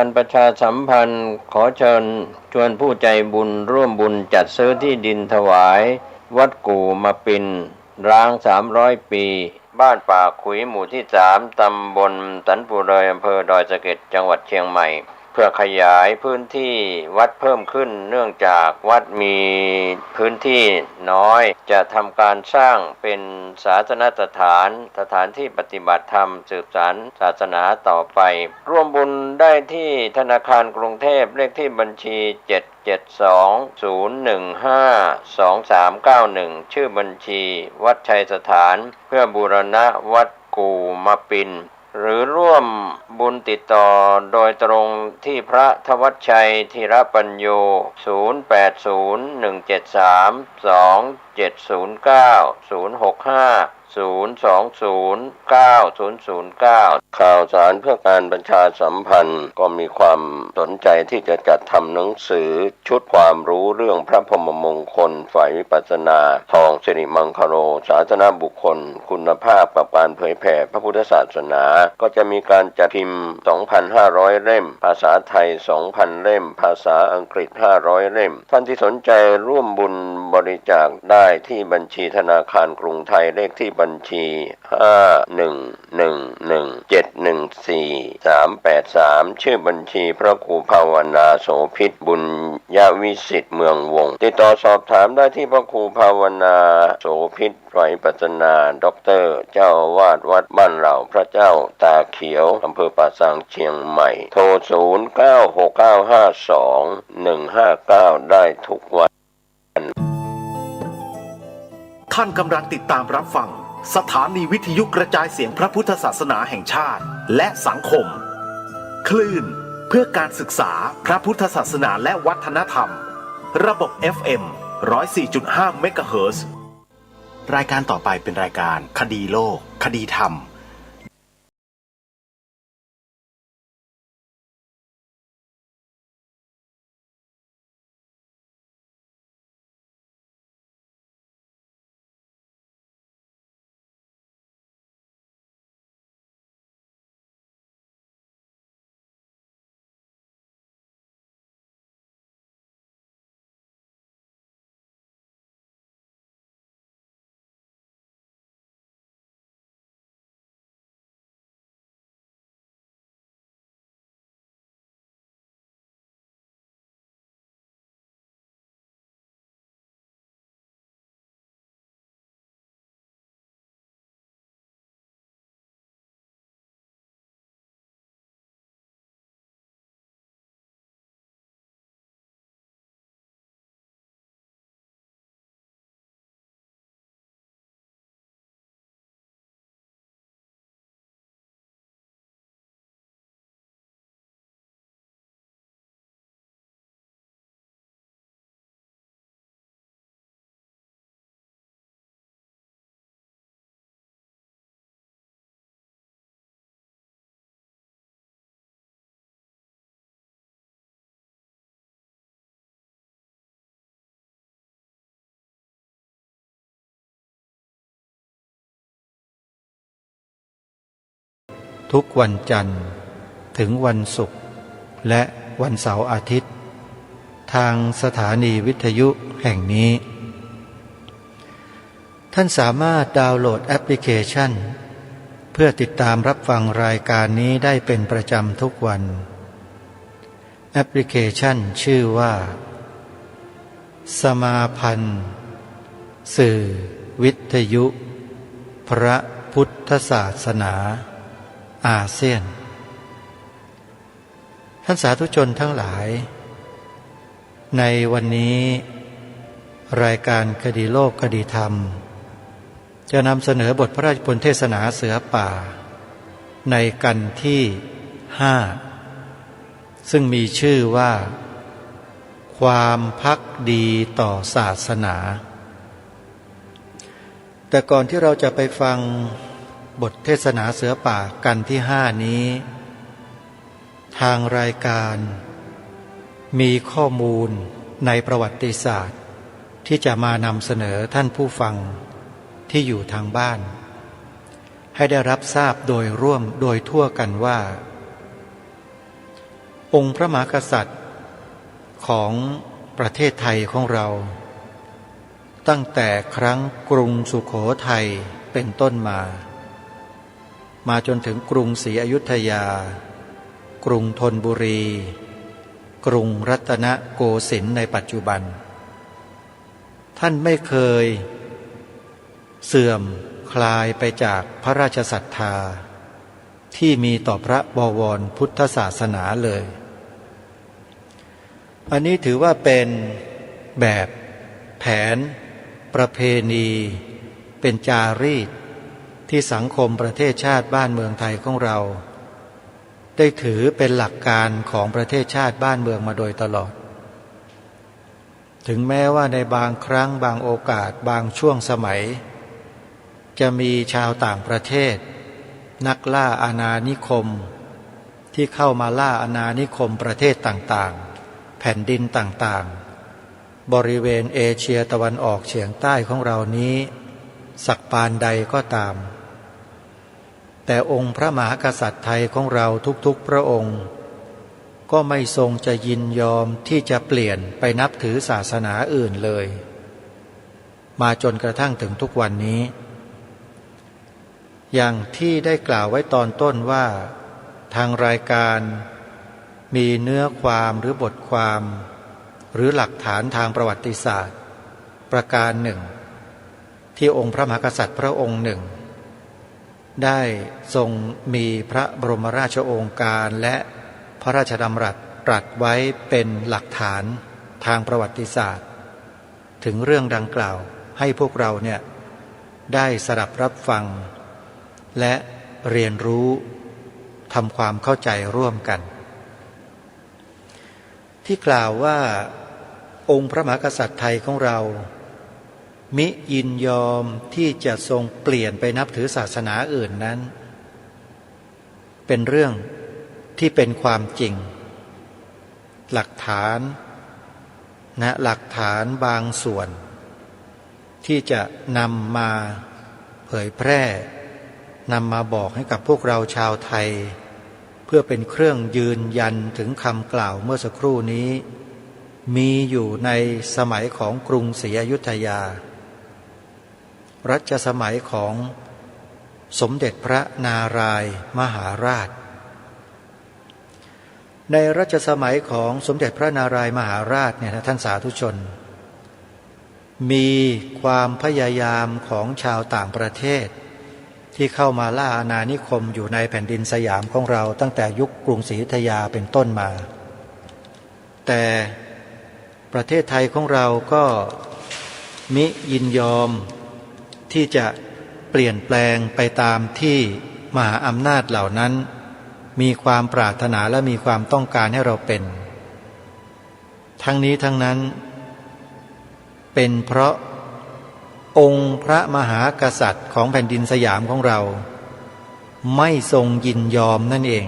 การประชาสัมพันธ์ขอเชิญชวนผู้ใจบุญร่วมบุญจัดซื้อที่ดินถวายวัดกู่มาปินร้าง300 ปีบ้านป่าขุยหมู่ที่3ตำบลสันปูเลยอำเภอดอยสะเก็ดจังหวัดเชียงใหม่เพื่อขยายพื้นที่วัดเพิ่มขึ้นเนื่องจากวัดมีพื้นที่น้อยจะทำการสร้างเป็นศาสนสถานที่ปฏิบัติธรรมสืบสานศาสนาต่อไปร่วมบุญได้ที่ธนาคารกรุงเทพเลขที่บัญชี772-015-2391ชื่อบัญชีวัดชัยสถานเพื่อบูรณะวัดกู่มาปินหรือร่วมบุญติดต่อโดยตรงที่พระธวัชชัยธีรปัญโย0801732709 065 0209009ข่าวสารเพื่อการประชาสัมพันธ์ก็มีความสนใจที่จะจัดทำหนังสือชุดความรู้เรื่องพระพรหมมงคลฝ่ายวิปัสสนาทองสิริมังคโรศาสนบุคคลคุณภาพกับการเผยแผ่พระพุทธศาสนาก็จะมีการจัดพิมพ์ 2,500 เล่มภาษาไทย 2,000 เล่มภาษาอังกฤษ500 เล่มท่านที่สนใจร่วมบุญบริจาคได้ที่บัญชีธนาคารกรุงไทยเลขที่บัญชี5111714383ชื่อบัญชีพระครูภาวนาโสภิตบุญญวิสิทธิ์เมืองวงศ์ติดต่อสอบถามได้ที่พระครูภาวนาโสภิตฝ่ายปัสนาด็อกเตอร์เจ้าอาวาสวัดบ้านเหล่าพระเจ้าตาเขียวอำเภอป่าซางเชียงใหม่โทร0969521159ได้ทุกวันท่านกำลังติดตามรับฟังสถานีวิทยุกระจายเสียงพระพุทธศาสนาแห่งชาติและสังคมคลื่นเพื่อการศึกษาพระพุทธศาสนาและวัฒนธรรมระบบ FM 104.5 เมกะเฮิรตซ์รายการต่อไปเป็นรายการคดีโลกคดีธรรมทุกวันจันทร์ถึงวันศุกร์และวันเสาร์อาทิตย์ทางสถานีวิทยุแห่งนี้ท่านสามารถดาวน์โหลดแอปพลิเคชันเพื่อติดตามรับฟังรายการนี้ได้เป็นประจำทุกวันแอปพลิเคชันชื่อว่าสมาพันธ์สื่อวิทยุพระพุทธศาสนาอาเซียนท่านสาธุชนทั้งหลายในวันนี้รายการคดีโลกคดีธรรมจะนำเสนอบทพระราชนิพนธ์เทศนาเสือป่าในกันที่5ซึ่งมีชื่อว่าความภักดีต่อศาสนาแต่ก่อนที่เราจะไปฟังบทเทศนาเสือป่ากันที่5นี้ทางรายการมีข้อมูลในประวัติศาสตร์ที่จะมานำเสนอท่านผู้ฟังที่อยู่ทางบ้านให้ได้รับทราบโดยร่วมโดยทั่วกันว่า องค์พระมหากษัตริย์ของประเทศไทยของเราตั้งแต่ครั้งกรุงสุโขทัยเป็นต้นมาจนถึงกรุงศรีอยุธยากรุงธนบุรีกรุงรัตนโกสินทร์ในปัจจุบันท่านไม่เคยเสื่อมคลายไปจากพระราชศรัทธาที่มีต่อพระบวรพุทธศาสนาเลยอันนี้ถือว่าเป็นแบบแผนประเพณีเป็นจารีตที่สังคมประเทศชาติบ้านเมืองไทยของเราได้ถือเป็นหลักการของประเทศชาติบ้านเมืองมาโดยตลอดถึงแม้ว่าในบางครั้งบางโอกาสบางช่วงสมัยจะมีชาวต่างประเทศนักล่าอาณานิคมที่เข้ามาล่าอาณานิคมประเทศต่างๆแผ่นดินต่างๆบริเวณเอเชียตะวันออกเฉียงใต้ของเรานี้สักปานใดก็ตามแต่องค์พระมหากษัตริย์ไทยของเราทุกๆพระองค์ก็ไม่ทรงจะยินยอมที่จะเปลี่ยนไปนับถือศาสนาอื่นเลยมาจนกระทั่งถึงทุกวันนี้อย่างที่ได้กล่าวไว้ตอนต้นว่าทางรายการมีเนื้อความหรือบทความหรือหลักฐานทางประวัติศาสตร์ประการหนึ่งที่องค์พระมหากษัตริย์พระองค์หนึ่งได้ทรงมีพระบรมราชโองการและพระราชดำรัสตรัสไว้เป็นหลักฐานทางประวัติศาสตร์ถึงเรื่องดังกล่าวให้พวกเราเนี่ยได้สดับรับฟังและเรียนรู้ทำความเข้าใจร่วมกันที่กล่าวว่าองค์พระมหากษัตริย์ไทยของเรามิยินยอมที่จะทรงเปลี่ยนไปนับถือศาสนาอื่นนั้นเป็นเรื่องที่เป็นความจริงหลักฐานบางส่วนที่จะนำมาเผยแพร่นำมาบอกให้กับพวกเราชาวไทยเพื่อเป็นเครื่องยืนยันถึงคำกล่าวเมื่อสักครู่นี้มีอยู่ในสมัยของกรุงศรีอยุธยารัชสมัยของสมเด็จพระนารายณ์มหาราชในรัชสมัยของสมเด็จพระนารายณ์มหาราชเนี่ยนะท่านสาธุชนมีความพยายามของชาวต่างประเทศที่เข้ามาล่าอาณานิคมอยู่ในแผ่นดินสยามของเราตั้งแต่ยุคกรุงศรีอยุธยาเป็นต้นมาแต่ประเทศไทยของเราก็มิยินยอมที่จะเปลี่ยนแปลงไปตามที่มหาอำนาจเหล่านั้นมีความปรารถนาและมีความต้องการให้เราเป็นทั้งนี้ทั้งนั้นเป็นเพราะองค์พระมหากษัตริย์ของแผ่นดินสยามของเราไม่ทรงยินยอมนั่นเอง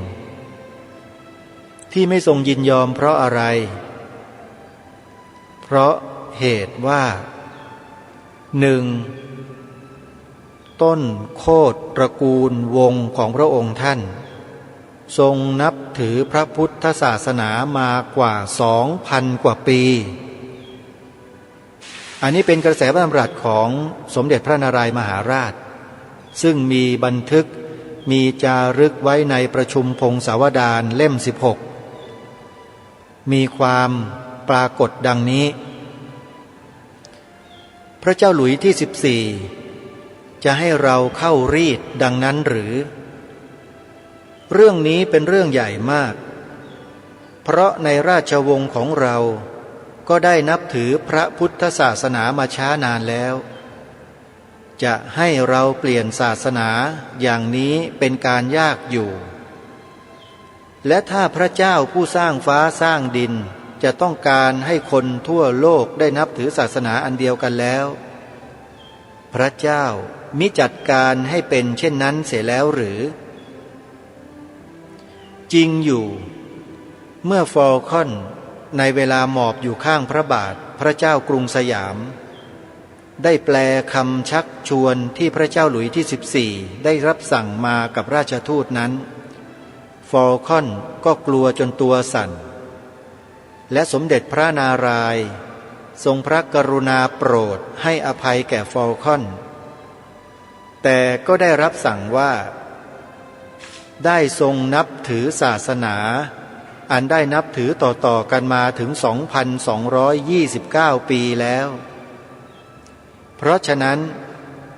ที่ไม่ทรงยินยอมเพราะอะไรเพราะเหตุว่าหนึ่งต้นโคตรตระกูลวงศ์ของพระองค์ท่านทรงนับถือพระพุทธศาสนามากว่า 2,000 กว่าปีอันนี้เป็นกระแสพระดำรัสของสมเด็จพระนารายณ์มหาราชซึ่งมีบันทึกมีจารึกไว้ในประชุมพงศาวดารเล่ม 16มีความปรากฏดังนี้พระเจ้าหลุยที่ 14จะให้เราเข้ารีดดังนั้นหรือเรื่องนี้เป็นเรื่องใหญ่มากเพราะในราชวงศ์ของเราก็ได้นับถือพระพุทธศาสนามาช้านานแล้วจะให้เราเปลี่ยนศาสนาอย่างนี้เป็นการยากอยู่และถ้าพระเจ้าผู้สร้างฟ้าสร้างดินจะต้องการให้คนทั่วโลกได้นับถือศาสนาอันเดียวกันแล้วพระเจ้ามิจัดการให้เป็นเช่นนั้นเสียแล้วหรือจริงอยู่เมื่อฟอลคอนในเวลาหมอบอยู่ข้างพระบาทพระเจ้ากรุงสยามได้แปลคำชักชวนที่พระเจ้าหลุยที่ 14ได้รับสั่งมากับราชทูตนั้นฟ ฟอลคอนก็กลัวจนตัวสั่นและสมเด็จพระนารายณ์ทรงพระกรุณาโปรดให้อภัยแก่ฟอลคอนแต่ก็ได้รับสั่งว่าได้ทรงนับถือศาสนาอันได้นับถือต่อๆกันมาถึง 2,229 ปีแล้วเพราะฉะนั้น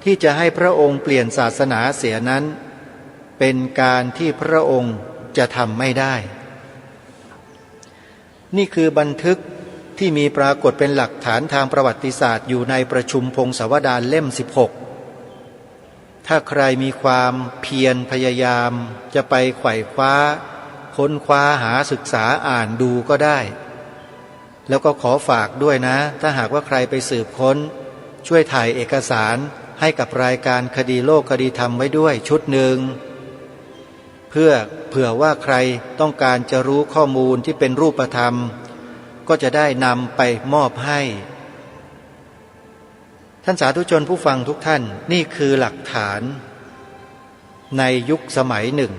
ที่จะให้พระองค์เปลี่ยนศาสนาเสียนั้นเป็นการที่พระองค์จะทำไม่ได้นี่คือบันทึกที่มีปรากฏเป็นหลักฐานทางประวัติศาสตร์อยู่ในประชุมพงศาวดารเล่ม 16ถ้าใครมีความเพียรพยายามจะไปไขว่คว้าค้นคว้าหาศึกษาอ่านดูก็ได้แล้วก็ขอฝากด้วยนะถ้าหากว่าใครไปสืบค้นช่วยถ่ายเอกสารให้กับรายการคดีโลกคดีธรรมไว้ด้วยชุดหนึ่งเพื่อเผื่อว่าใครต้องการจะรู้ข้อมูลที่เป็นรูปธรรมก็จะได้นำไปมอบให้ท่านสาธุชนผู้ฟังทุกท่านนี่คือหลักฐานในยุคสมัยหนึ่ง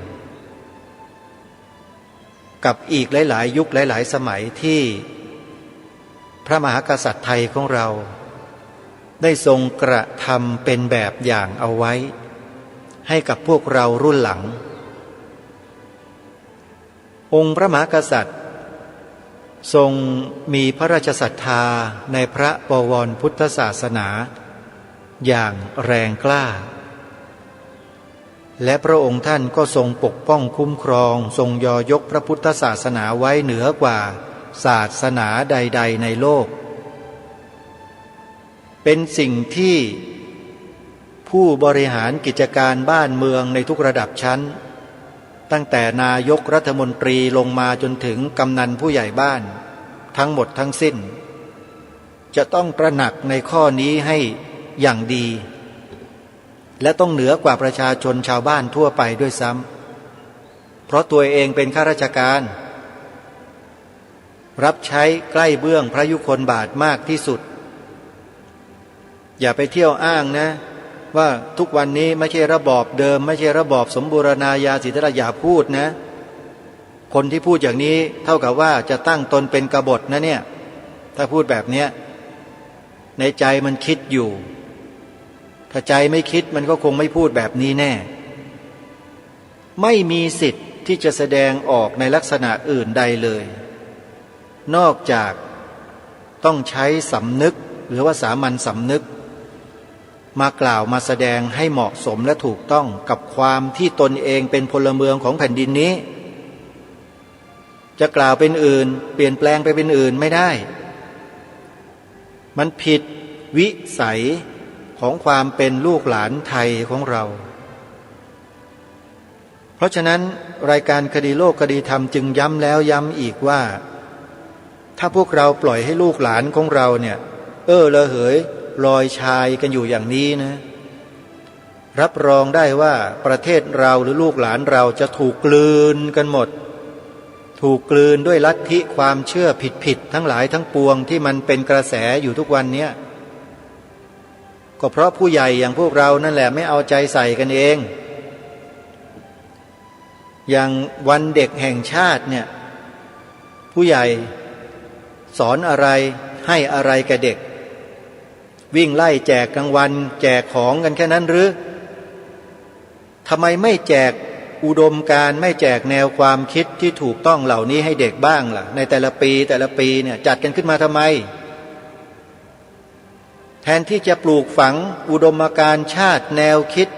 กับอีกหลายๆยุคหลายๆสมัยที่พระมหากษัตริย์ไทยของเราได้ทรงกระทำเป็นแบบอย่างเอาไว้ให้กับพวกเรารุ่นหลังองค์พระมหากษัตริย์ทรงมีพระราชศรัทธาในพระบวรพุทธศาสนาอย่างแรงกล้าและพระองค์ท่านก็ทรงปกป้องคุ้มครองทรงยอยกพระพุทธศาสนาไว้เหนือกว่าศาสนาใดๆในโลกเป็นสิ่งที่ผู้บริหารกิจการบ้านเมืองในทุกระดับชั้นตั้งแต่นายกรัฐมนตรีลงมาจนถึงกำนันผู้ใหญ่บ้านทั้งหมดทั้งสิ้นจะต้องตระหนักในข้อนี้ให้อย่างดีและต้องเหนือกว่าประชาชนชาวบ้านทั่วไปด้วยซ้ำเพราะตัวเองเป็นข้าราชการรับใช้ใกล้เบื้องพระยุคลบาทมากที่สุดอย่าไปเที่ยวอ้างนะว่าทุกวันนี้ไม่ใช่ระบอบเดิมไม่ใช่ระบอบสมบูรณาญาสิทธิราชอย่าพูดนะคนที่พูดอย่างนี้เท่ากับว่าจะตั้งตนเป็นกบฏนะเนี่ยถ้าพูดแบบเนี้ยในใจมันคิดอยู่ถ้าใจไม่คิดมันก็คงไม่พูดแบบนี้แน่ไม่มีสิทธิ์ที่จะแสดงออกในลักษณะอื่นใดเลยนอกจากต้องใช้สำนึกหรือว่าสามัญสำนึกมากล่าวมาแสดงให้เหมาะสมและถูกต้องกับความที่ตนเองเป็นพลเมืองของแผ่นดินนี้จะกล่าวเป็นอื่นเปลี่ยนแปลงไปเป็นอื่นไม่ได้มันผิดวิสัยของความเป็นลูกหลานไทยของเราเพราะฉะนั้นรายการคดีโลกคดีธรรมจึงย้ำแล้วย้ำอีกว่าถ้าพวกเราปล่อยให้ลูกหลานของเราเนี่ยระเหยลอยชายกันอยู่อย่างนี้นะรับรองได้ว่าประเทศเราหรือลูกหลานเราจะถูกกลืนกันหมดถูกกลืนด้วยลัทธิความเชื่อผิดๆทั้งหลายทั้งปวงที่มันเป็นกระแสอยู่ทุกวันนี้ก็เพราะผู้ใหญ่อย่างพวกเรานั่นแหละไม่เอาใจใส่กันเองอย่างวันเด็กแห่งชาติเนี่ยผู้ใหญ่สอนอะไรให้อะไรแก่เด็กวิ่งไล่แจกรางวัลแจกของกันแค่นั้นหรือทำไมไม่แจกอุดมการณ์ไม่แจกแนวความคิดที่ถูกต้องเหล่านี้ให้เด็กบ้างล่ะในแต่ละปีเนี่ยจัดกันขึ้นมาทำไมแทนที่จะปลูกฝังอุดมการณ์ชาติแนวคิด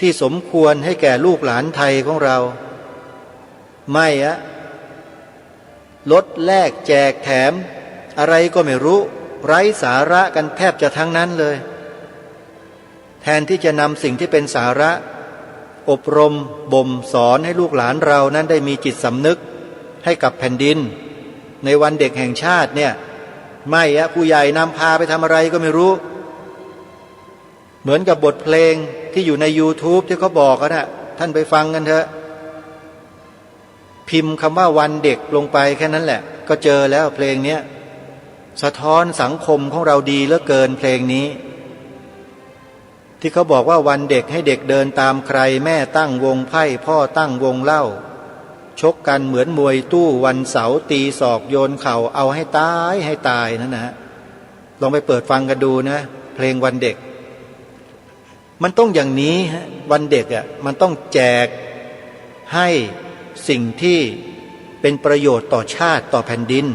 ที่สมควรให้แก่ลูกหลานไทยของเราไม่ลดแลกแจกแถมอะไรก็ไม่รู้ไร้สาระกันแทบจะทั้งนั้นเลยแทนที่จะนำสิ่งที่เป็นสาระอบรมบ่มสอนให้ลูกหลานเรานั้นได้มีจิตสำนึกให้กับแผ่นดินในวันเด็กแห่งชาติเนี่ยไม่ผู้ใหญ่นำพาไปทำอะไรก็ไม่รู้เหมือนกับบทเพลงที่อยู่ใน YouTube ที่เขาบอกกันนะท่านไปฟังกันเถอะพิมพ์คำว่าวันเด็กลงไปแค่นั้นแหละก็เจอแล้วเพลงนี้สะท้อนสังคมของเราดีเหลือเกินเพลงนี้ที่เขาบอกว่าวันเด็กให้เด็กเดินตามใครแม่ตั้งวงไพ่พ่อตั้งวงเล่า ชกกันเหมือนมวยตู้วันเสาร์ตีศอกโยนเข่าเอาให้ตายนั่นนะลองไปเปิดฟังกันดูนะเพลงวันเด็กมันต้องอย่างนี้ฮะวันเด็กอ่ะมันต้องแจกให้สิ่งที่เป็นประโยชน์ต่อชาติต่อแผ่นดิน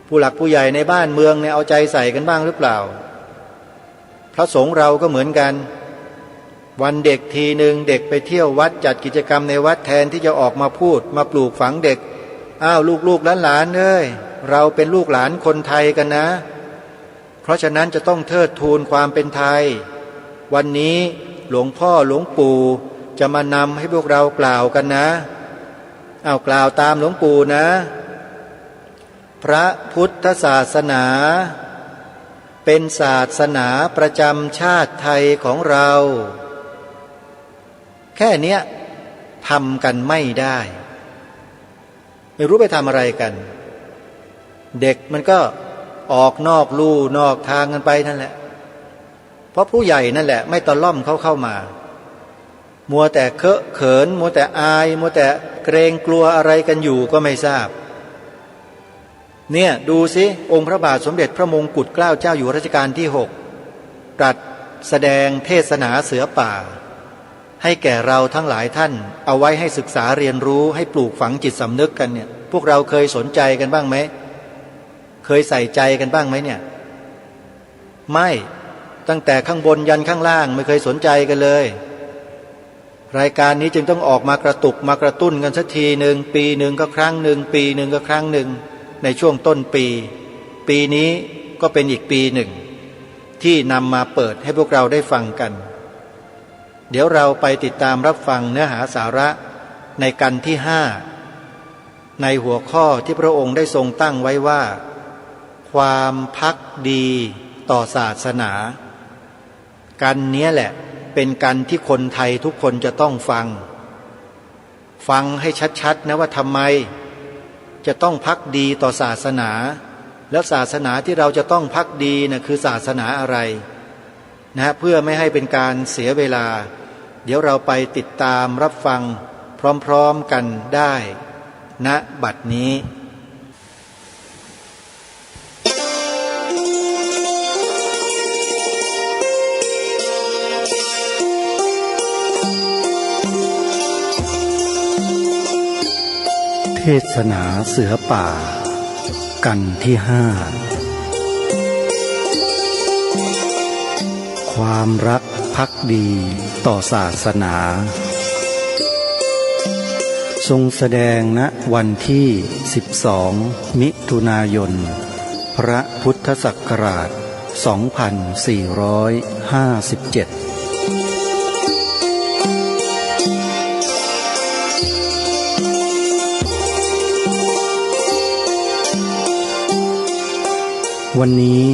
ผู้หลักผู้ใหญ่ในบ้านเมืองเนี่ยเอาใจใส่กันบ้างหรือเปล่าพระสงฆ์เราก็เหมือนกันวันเด็กทีหนึ่งเด็กไปเที่ยววัดจัดกิจกรรมในวัดแทนที่จะออกมาพูดมาปลูกฝังเด็กอ้าวลูกหลานเอ้ยเราเป็นลูกหลานคนไทยกันนะเพราะฉะนั้นจะต้องเทิดทูนความเป็นไทยวันนี้หลวงพ่อหลวงปู่จะมานำให้พวกเรากล่าวกันนะเอากล่าวตามหลวงปู่นะพระพุทธศาสนาเป็นศาสนาประจำชาติไทยของเราแค่เนี้ยทำกันไม่ได้ไม่รู้ไปทำอะไรกันเด็กมันก็ออกนอกลู่นอกทางกันไปนั่นแหละเพราะผู้ใหญ่นั่นแหละไม่ตะล่อมเข้ามามัวแต่เคอะเขินมัวแต่อายมัวแต่เกรงกลัวอะไรกันอยู่ก็ไม่ทราบเนี่ยดูสิองค์พระบาทสมเด็จพระมงกุฎเกล้าเจ้าอยู่หัวรัชกาลที่6ตรัสแสดงเทศนาเสือป่าให้แก่เราทั้งหลายท่านเอาไว้ให้ศึกษาเรียนรู้ให้ปลูกฝังจิตสำนึกกันเนี่ยพวกเราเคยสนใจกันบ้างไหมเคยใส่ใจกันบ้างไหมเนี่ยไม่ตั้งแต่ข้างบนยันข้างล่างไม่เคยสนใจกันเลยรายการนี้จึงต้องออกมากระตุกมากระตุ้นกันสักทีหนึ่งปีหนึ่งก็ครั้งหนึ่งปีหนึ่งก็ครั้งหนึ่งในช่วงต้นปีนี้ก็เป็นอีกปีหนึ่งที่นำมาเปิดให้พวกเราได้ฟังกันเดี๋ยวเราไปติดตามรับฟังเนื้อหาสาระในกันที่5ในหัวข้อที่พระองค์ได้ทรงตั้งไว้ว่าความภักดีต่อศาสนากันนี้แหละเป็นกันที่คนไทยทุกคนจะต้องฟังให้ชัดๆนะว่าทำไมจะต้องภักดีต่อศาสนาแล้วศาสนาที่เราจะต้องภักดีนะคือศาสนาอะไรนะเพื่อไม่ให้เป็นการเสียเวลาเดี๋ยวเราไปติดตามรับฟังพร้อมๆกันได้ณบัดนี้เทศนาเสือป่ากันที่5ความรักภักดีต่อศาสนาทรงแสดงณวันที่12มิถุนายนพระพุทธศักราช2457วันนี้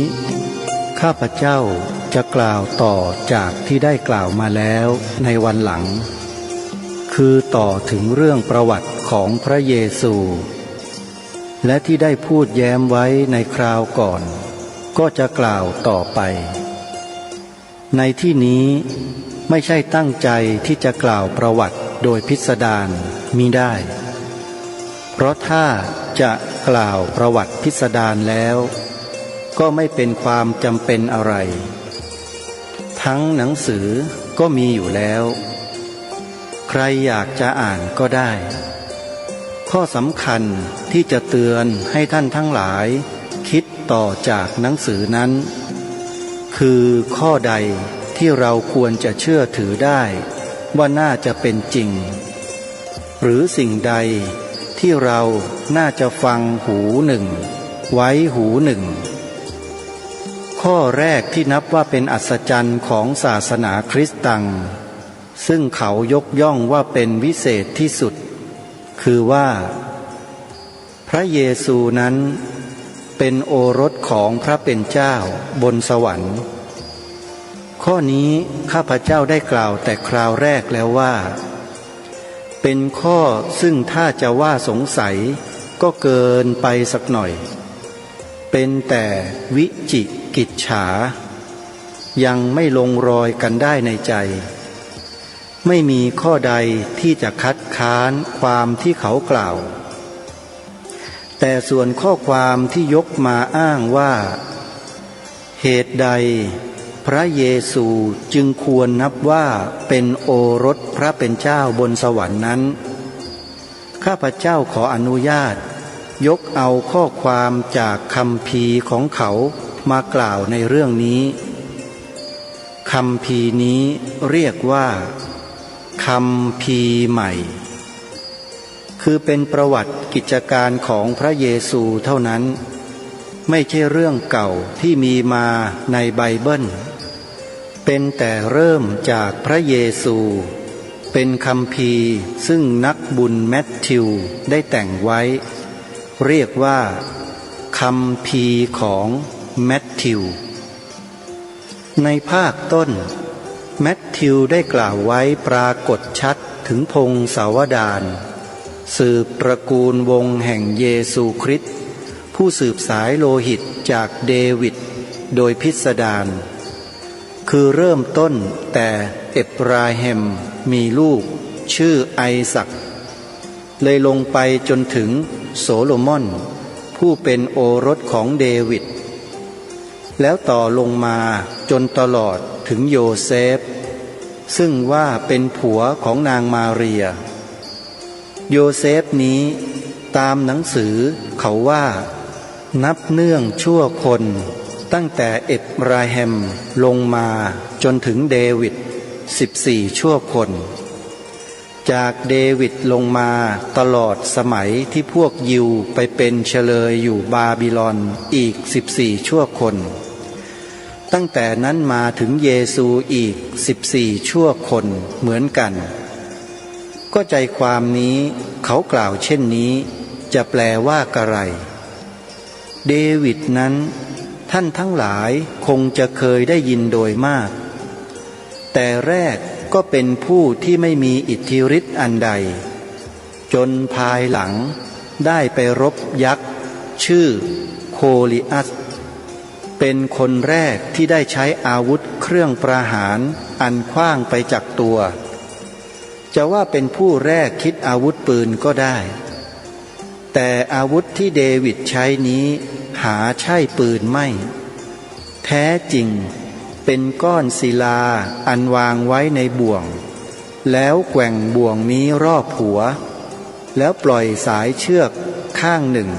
ข้าพเจ้าจะกล่าวต่อจากที่ได้กล่าวมาแล้วในวันหลังคือต่อถึงเรื่องประวัติของพระเยซูและที่ได้พูดแย้มไว้ในคราวก่อนก็จะกล่าวต่อไปในที่นี้ไม่ใช่ตั้งใจที่จะกล่าวประวัติโดยพิสดารมิได้เพราะถ้าจะกล่าวประวัติพิสดารแล้วก็ไม่เป็นความจำเป็นอะไรทั้งหนังสือก็มีอยู่แล้วใครอยากจะอ่านก็ได้ข้อสำคัญที่จะเตือนให้ท่านทั้งหลายคิดต่อจากหนังสือนั้นคือข้อใดที่เราควรจะเชื่อถือได้ว่าน่าจะเป็นจริงหรือสิ่งใดที่เราน่าจะฟังหูหนึ่งไว้หูหนึ่งข้อแรกที่นับว่าเป็นอัศจรรย์ของศาสนาคริสต์ตังซึ่งเขายกย่องว่าเป็นวิเศษที่สุดคือว่าพระเยซูนั้นเป็นโอรสของพระเป็นเจ้าบนสวรรค์ข้อนี้ข้าพเจ้าได้กล่าวแต่คราวแรกแล้วว่าเป็นข้อซึ่งถ้าจะว่าสงสัยก็เกินไปสักหน่อยเป็นแต่วิจิกิจฉายังไม่ลงรอยกันได้ในใจ ไม่มีข้อใดที่จะคัดค้านความที่เขากล่าวแต่ส่วนข้อความที่ยกมาอ้างว่าเหตุใดพระเยซูจึงควรนับว่าเป็นโอรสพระเป็นเจ้าบนสวรรค์นั้นข้าพเจ้าขออนุญาตยกเอาข้อความจากคัมภีร์ของเขามากล่าวในเรื่องนี้คัมภีร์นี้เรียกว่าคัมภีร์ใหม่คือเป็นประวัติกิจการของพระเยซูเท่านั้นไม่ใช่เรื่องเก่าที่มีมาในไบเบิลเป็นแต่เริ่มจากพระเยซูเป็นคัมภีร์ซึ่งนักบุญแมทธิวได้แต่งไว้เรียกว่าคัมภีร์ของแมทธิวในภาคต้นแมทธิวได้กล่าวไว้ปรากฏชัดถึงพงศาวดารสืบตระกูลวงศ์แห่งเยซูคริสต์ผู้สืบสายโลหิตจากเดวิดโดยพิสดารคือเริ่มต้นแต่เอบราฮิมมีลูกชื่อไอซักเลยลงไปจนถึงโซโลมอนผู้เป็นโอรสของเดวิดแล้วต่อลงมาจนตลอดถึงโยเซฟซึ่งว่าเป็นผัวของนางมาเรียโยเซฟนี้ตามหนังสือเขาว่านับเนื่องชั่วคนตั้งแต่เอบราฮิมลงมาจนถึงเดวิด14ชั่วคนจากเดวิดลงมาตลอดสมัยที่พวกยิวไปเป็นเฉลยอยู่บาบิลอนอีก14ชั่วคนตั้งแต่นั้นมาถึงเยซูอีก14ชั่วคนเหมือนกันก็ใจความนี้เขากล่าวเช่นนี้จะแปลว่ากระไรเดวิดนั้นท่านทั้งหลายคงจะเคยได้ยินโดยมากแต่แรกก็เป็นผู้ที่ไม่มีอิทธิฤทธิ์อันใดจนภายหลังได้ไปรบยักษ์ชื่อโคลิอัสเป็นคนแรกที่ได้ใช้อาวุธเครื่องประหารอันขว้างไปจากตัวจะว่าเป็นผู้แรกคิดอาวุธปืนก็ได้แต่อาวุธที่เดวิดใช้นี้หาใช่ปืนไม่แท้จริงเป็นก้อนศิลาอันวางไว้ในบ่วงแล้วแกว่งบ่วงนี้รอบหัวแล้วปล่อยสายเชือกข้างหนึ่ง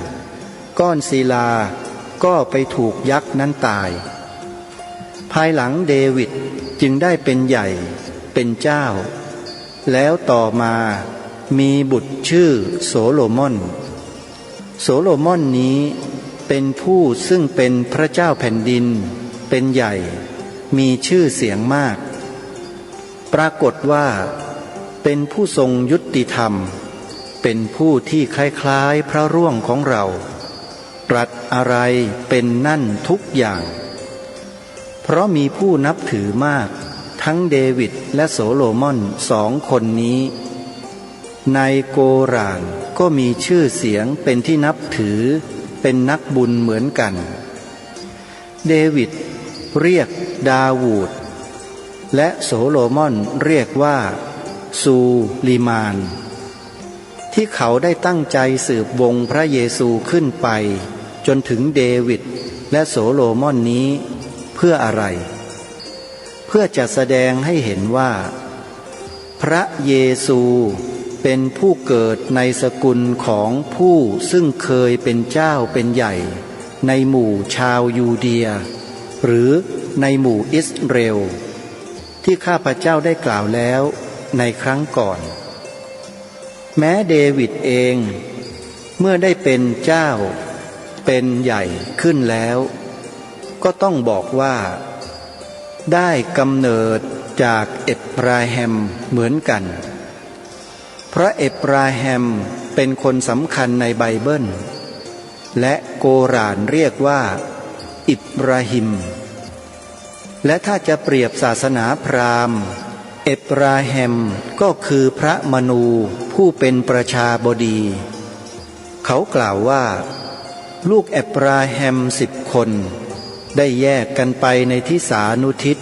ก้อนศิลาก็ไปถูกยักษ์นั้นตายภายหลังเดวิดจึงได้เป็นใหญ่เป็นเจ้าแล้วต่อมามีบุตรชื่อโสโลมอนโสโลมอนนี้เป็นผู้ซึ่งเป็นพระเจ้าแผ่นดินเป็นใหญ่มีชื่อเสียงมากปรากฏว่าเป็นผู้ทรงยุติธรรมเป็นผู้ที่คล้ายๆพระร่วงของเราตรัสอะไรเป็นนั่นทุกอย่างเพราะมีผู้นับถือมากทั้งเดวิดและโสโลมอน2 คนนี้ในโกรานก็มีชื่อเสียงเป็นที่นับถือเป็นนักบุญเหมือนกันเดวิดเรียกดาวูดและโสโลมอนเรียกว่าซูลิมานที่เขาได้ตั้งใจสืบวงพระเยซูขึ้นไปจนถึงเดวิดและโสโลมอนนี้เพื่ออะไรเพื่อจะแสดงให้เห็นว่าพระเยซูเป็นผู้เกิดในสกุลของผู้ซึ่งเคยเป็นเจ้าเป็นใหญ่ในหมู่ชาวยูเดียหรือในหมู่อิสราเอลที่ข้าพเจ้าได้กล่าวแล้วในครั้งก่อนแม้เดวิดเองเมื่อได้เป็นเจ้าเป็นใหญ่ขึ้นแล้วก็ต้องบอกว่าได้กำเนิดจากเอบราฮิมเหมือนกันเพราะเอบราฮิมเป็นคนสำคัญในไบเบิลและโกรานเรียกว่าอิบราฮิมและถ้าจะเปรียบศาสนาพราหมณ์เอบราฮิมก็คือพระมนูผู้เป็นประชาบดีเขากล่าวว่าลูกเอบราฮิม10 คนได้แยกกันไปในทิศานุทิศ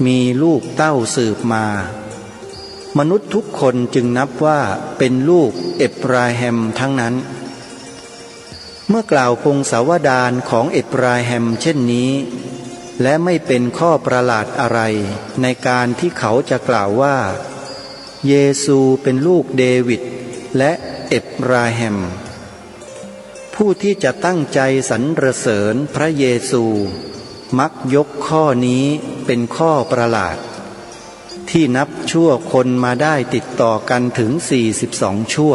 มีลูกเต้าสืบมา มนุษย์ทุกคนจึงนับว่าเป็นลูกเอบราแฮมทั้งนั้นเมื่อกล่าวพงศาวดารของเอบราแฮมเช่นนี้และไม่เป็นข้อประหลาดอะไรในการที่เขาจะกล่าวว่าเยซูเป็นลูกเดวิดและเอบราแฮมผู้ที่จะตั้งใจสรรเสริญพระเยซูมักยกข้อนี้เป็นข้อประหลาดที่นับชั่วคนมาได้ติดต่อกันถึง42ชั่ว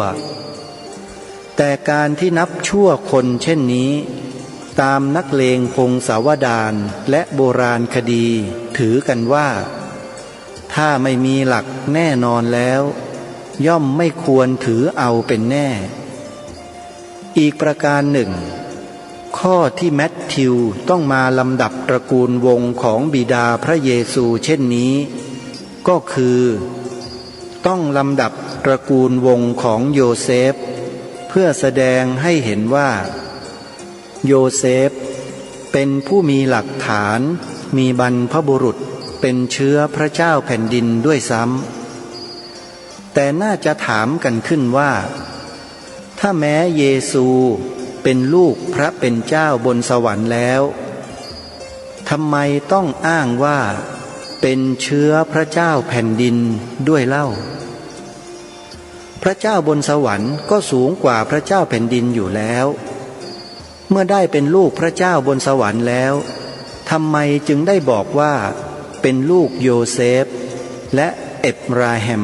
แต่การที่นับชั่วคนเช่นนี้ตามนักเลงพงศาวดารและโบราณคดีถือกันว่าถ้าไม่มีหลักแน่นอนแล้วย่อมไม่ควรถือเอาเป็นแน่อีกประการหนึ่งข้อที่แมทธิวต้องมาลำดับตระกูลวงของบิดาพระเยซูเช่นนี้ก็คือต้องลำดับตระกูลวงของโยเซฟเพื่อแสดงให้เห็นว่าโยเซฟเป็นผู้มีหลักฐานมีบรรพบุรุษเป็นเชื้อพระเจ้าแผ่นดินด้วยซ้ำแต่น่าจะถามกันขึ้นว่าถ้าแม้เยซูเป็นลูกพระเป็นเจ้าบนสวรรค์แล้วทำไมต้องอ้างว่าเป็นเชื้อพระเจ้าแผ่นดินด้วยเล่าพระเจ้าบนสวรรค์ก็สูงกว่าพระเจ้าแผ่นดินอยู่แล้วเมื่อได้เป็นลูกพระเจ้าบนสวรรค์แล้วทำไมจึงได้บอกว่าเป็นลูกโยเซฟและเอบราแฮม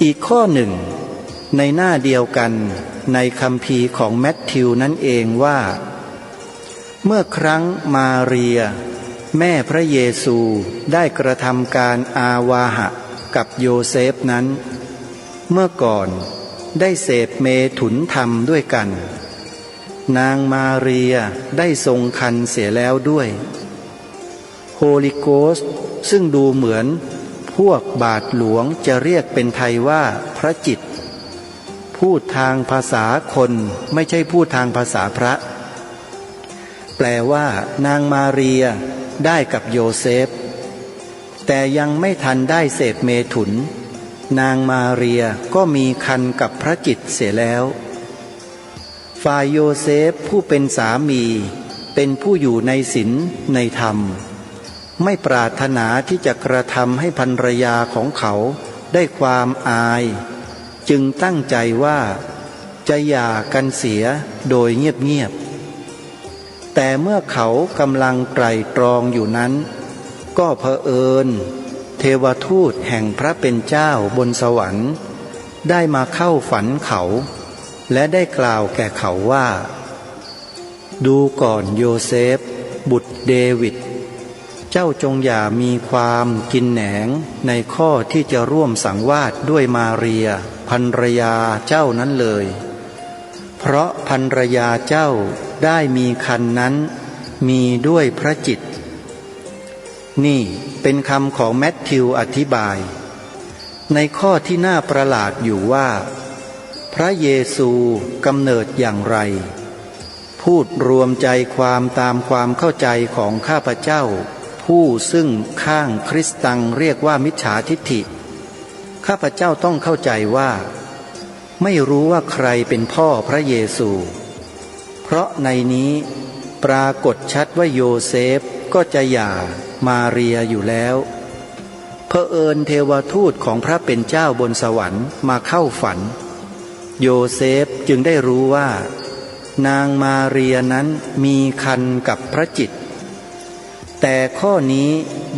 อีกข้อหนึ่งในหน้าเดียวกันในคัมภีร์ของแมทธิวนั่นเองว่าเมื่อครั้งมาเรียแม่พระเยซูได้กระทำการอาวาหะกับโยเซฟนั้นเมื่อก่อนได้เสพเมถุนธรรมด้วยกันนางมาเรียได้ทรงครรภ์เสียแล้วด้วยโฮลิโกสต์ซึ่งดูเหมือนพวกบาทหลวงจะเรียกเป็นไทยว่าพระจิตพูดทางภาษาคนไม่ใช่พูดทางภาษาพระแปลว่านางมาเรียได้กับโยเซฟแต่ยังไม่ทันได้เสพเมถุนนางมาเรียก็มีครรภ์กับพระจิตเสียแล้วฝ่ายโยเซฟผู้เป็นสามีเป็นผู้อยู่ในศีลในธรรมไม่ปรารถนาที่จะกระทำให้ภรรยาของเขาได้ความอายจึงตั้งใจว่าจะหย่ากันเสียโดยเงียบๆแต่เมื่อเขากำลังไตร่ตรองอยู่นั้นก็เผอิญเทวทูตแห่งพระเป็นเจ้าบนสวรรค์ได้มาเข้าฝันเขาและได้กล่าวแก่เขาว่าดูก่อนโยเซฟบุตรเดวิดเจ้าจงอย่ามีความกินแหนงในข้อที่จะร่วมสังวาสด้วยมาเรียภรรยาเจ้านั้นเลยเพราะภรรยาเจ้าได้มีครรภ์นั้นมีด้วยพระจิตนี่เป็นคำของแมทธิวอธิบายในข้อที่น่าประหลาดอยู่ว่าพระเยซูกำเนิดอย่างไรพูดรวมใจความตามความเข้าใจของข้าพเจ้าผู้ซึ่งข้างคริสตังเรียกว่ามิจฉาทิฏฐิข้าพเจ้าต้องเข้าใจว่าไม่รู้ว่าใครเป็นพ่อพระเยซูเพราะในนี้ปรากฏชัดว่าโยเซฟก็จะหย่ามาเรียอยู่แล้วเผอิญเทวทูตของพระเป็นเจ้าบนสวรรค์มาเข้าฝันโยเซฟจึงได้รู้ว่านางมาเรียนั้นมีครรภ์กับพระจิตแต่ข้อนี้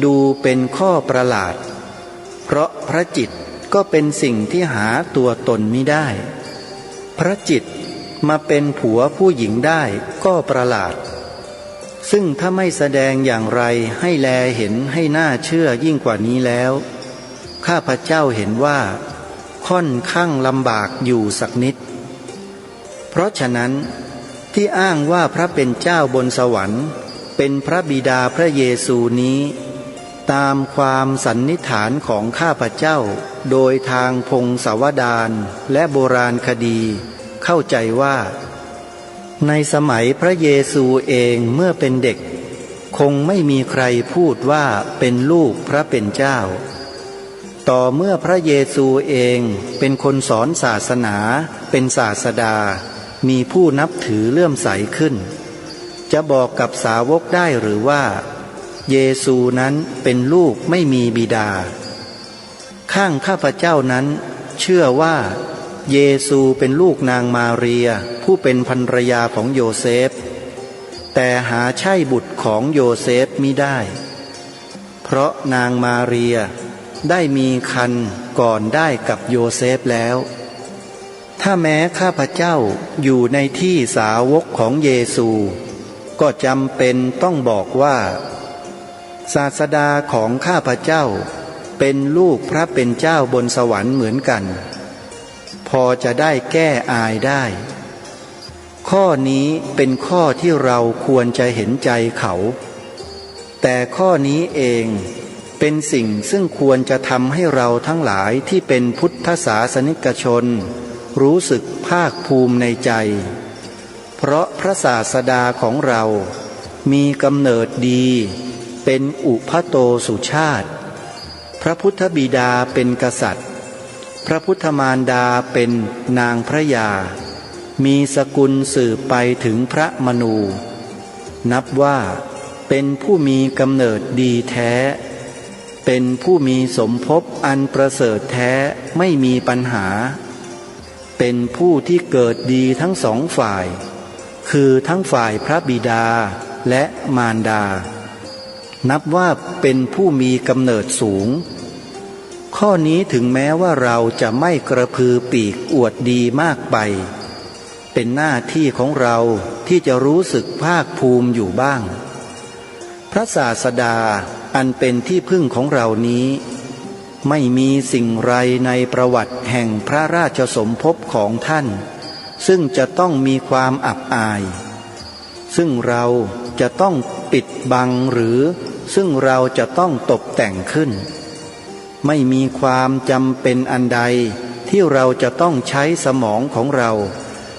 ดูเป็นข้อประหลาดเพราะพระจิตก็เป็นสิ่งที่หาตัวตนมิได้พระจิตมาเป็นผัวผู้หญิงได้ก็ประหลาดซึ่งถ้าไม่แสดงอย่างไรให้แลเห็นให้น่าเชื่อยิ่งกว่านี้แล้วข้าพเจ้าเห็นว่าค่อนข้างลำบากอยู่สักนิดเพราะฉะนั้นที่อ้างว่าพระเป็นเจ้าบนสวรรค์เป็นพระบิดาพระเยซูนี้ตามความสันนิษฐานของข้าพเจ้าโดยทางพงศาวดารและโบราณคดีเข้าใจว่าในสมัยพระเยซูเองเมื่อเป็นเด็กคงไม่มีใครพูดว่าเป็นลูกพระเป็นเจ้า ต่อเมื่อพระเยซูเองเป็นคนสอนศาสนาเป็นศาสดามีผู้นับถือเลื่อมใสขึ้นจะบอกกับสาวกได้หรือว่าเยซูนั้นเป็นลูกไม่มีบิดาข้างข้าพเจ้านั้นเชื่อว่าเยซูเป็นลูกนางมาเรียผู้เป็นภรรยาของโยเซฟแต่หาใช่บุตรของโยเซฟมิได้เพราะนางมาเรียได้มีครรภ์ก่อนได้กับโยเซฟแล้วถ้าแม้ข้าพเจ้าอยู่ในที่สาวกของเยซูก็จำเป็นต้องบอกว่าศาสดาของข้าพเจ้าเป็นลูกพระเป็นเจ้าบนสวรรค์เหมือนกันพอจะได้แก้อายได้ข้อนี้เป็นข้อที่เราควรจะเห็นใจเขาแต่ข้อนี้เองเป็นสิ่งซึ่งควรจะทำให้เราทั้งหลายที่เป็นพุทธศาสนิกชนรู้สึกภาคภูมิในใจเพราะพระศาสดาของเรามีกำเนิดดีเป็นอุพโตสุชาติพระพุทธบิดาเป็นกษัตริย์พระพุทธมารดาเป็นนางพระยามีสกุลสืบไปถึงพระมนูนับว่าเป็นผู้มีกำเนิดดีแท้เป็นผู้มีสมภพอันประเสริฐแท้ไม่มีปัญหาเป็นผู้ที่เกิดดีทั้งสองฝ่ายคือทั้งฝ่ายพระบิดาและมารดานับว่าเป็นผู้มีกำเนิดสูงข้อนี้ถึงแม้ว่าเราจะไม่กระพือปีกอวดดีมากไปเป็นหน้าที่ของเราที่จะรู้สึกภาคภูมิอยู่บ้างพระศาสดาอันเป็นที่พึ่งของเรานี้ไม่มีสิ่งไรในประวัติแห่งพระราชสมภพของท่านซึ่งจะต้องมีความอับอายซึ่งเราจะต้องปิดบังหรือซึ่งเราจะต้องตกแต่งขึ้นไม่มีความจำเป็นอันใดที่เราจะต้องใช้สมองของเรา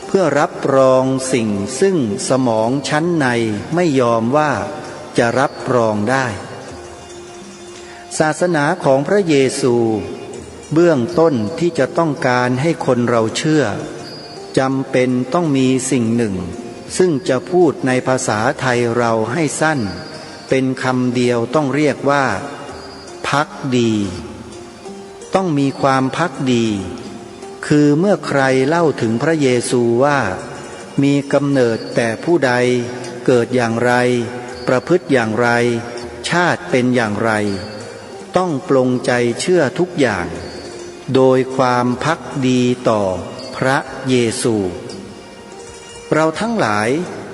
เพื่อรับรองสิ่งซึ่งสมองชั้นในไม่ยอมว่าจะรับรองได้ศาสนาของพระเยซูเบื้องต้นที่จะต้องการให้คนเราเชื่อจำเป็นต้องมีสิ่งหนึ่งซึ่งจะพูดในภาษาไทยเราให้สั้นเป็นคำเดียวต้องเรียกว่าภักดีต้องมีความภักดีคือเมื่อใครเล่าถึงพระเยซูว่ามีกำเนิดแต่ผู้ใดเกิดอย่างไรประพฤติอย่างไรชาติเป็นอย่างไรต้องปลงใจเชื่อทุกอย่างโดยความภักดีต่อพระเยซูเราทั้งหลาย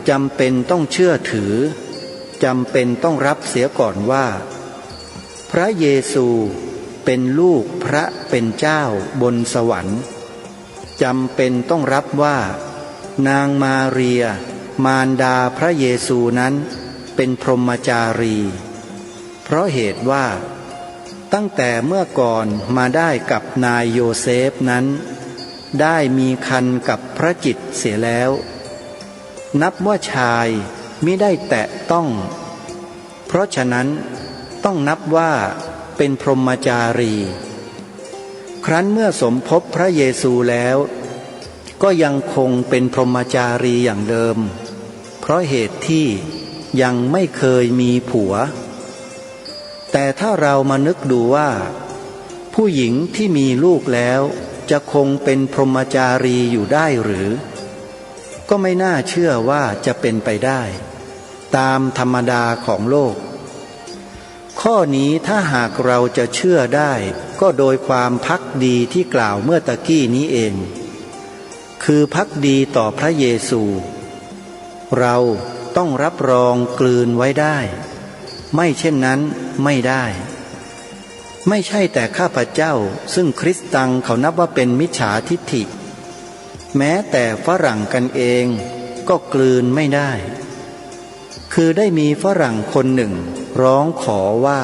จำเป็นต้องเชื่อถือจำเป็นต้องรับเสียก่อนว่าพระเยซูเป็นลูกพระเป็นเจ้าบนสวรรค์จำเป็นต้องรับว่านางมาเรียมารดาพระเยซูนั้นเป็นพรหมจารีเพราะเหตุว่าตั้งแต่เมื่อก่อนมาได้กับนายโยเซฟนั้นได้มีครรภ์กับพระจิตเสียแล้วนับว่าชายมิได้แตะต้องเพราะฉะนั้นต้องนับว่าเป็นพรหมจารีครั้นเมื่อสมภพพระเยซูแล้วก็ยังคงเป็นพรหมจารีอย่างเดิมเพราะเหตุที่ยังไม่เคยมีผัวแต่ถ้าเรามานึกดูว่าผู้หญิงที่มีลูกแล้วจะคงเป็นพรหมจารีอยู่ได้หรือก็ไม่น่าเชื่อว่าจะเป็นไปได้ตามธรรมดาของโลกข้อนี้ถ้าหากเราจะเชื่อได้ก็โดยความภักดีที่กล่าวเมื่อตะกี้นี้เองคือภักดีต่อพระเยซูเราต้องรับรองกลืนไว้ได้ไม่เช่นนั้นไม่ได้ไม่ใช่แต่ข้าพเจ้าซึ่งคริสตังเขานับว่าเป็นมิจฉาทิฏฐิแม้แต่ฝรั่งกันเองก็กลืนไม่ได้คือได้มีฝรั่งคนหนึ่งร้องขอว่า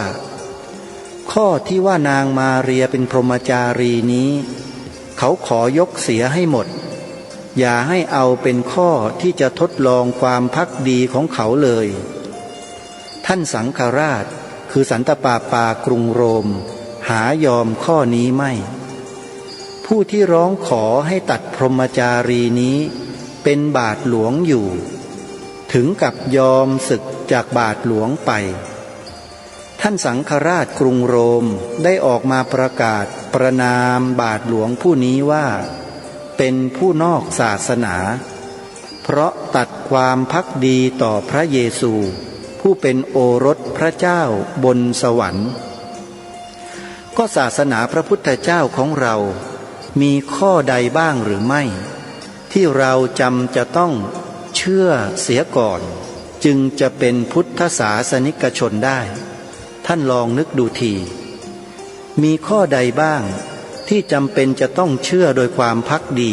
ข้อที่ว่านางมาเรียเป็นพรหมจารีนี้เขาขอยกเสียให้หมดอย่าให้เอาเป็นข้อที่จะทดลองความภักดีของเขาเลยท่านสังฆราชคือสันตะปาปากรุงโรม หายอมข้อนี้ไม่ผู้ที่ร้องขอให้ตัดพรหมจารีนี้เป็นบาทหลวงอยู่ถึงกับยอมศึกจากบาทหลวงไปท่านสังฆราชกรุงโรมได้ออกมาประกาศประณามบาทหลวงผู้นี้ว่าเป็นผู้นอกศาสนาเพราะตัดความภักดีต่อพระเยซูผู้เป็นโอรสพระเจ้าบนสวรรค์ก็ศาสนาพระพุทธเจ้าของเรามีข้อใดบ้างหรือไม่ที่เราจำจะต้องเชื่อเสียก่อนจึงจะเป็นพุทธศาสนิกชนได้ท่านลองนึกดูทีมีข้อใดบ้างที่จำเป็นจะต้องเชื่อโดยความภักดี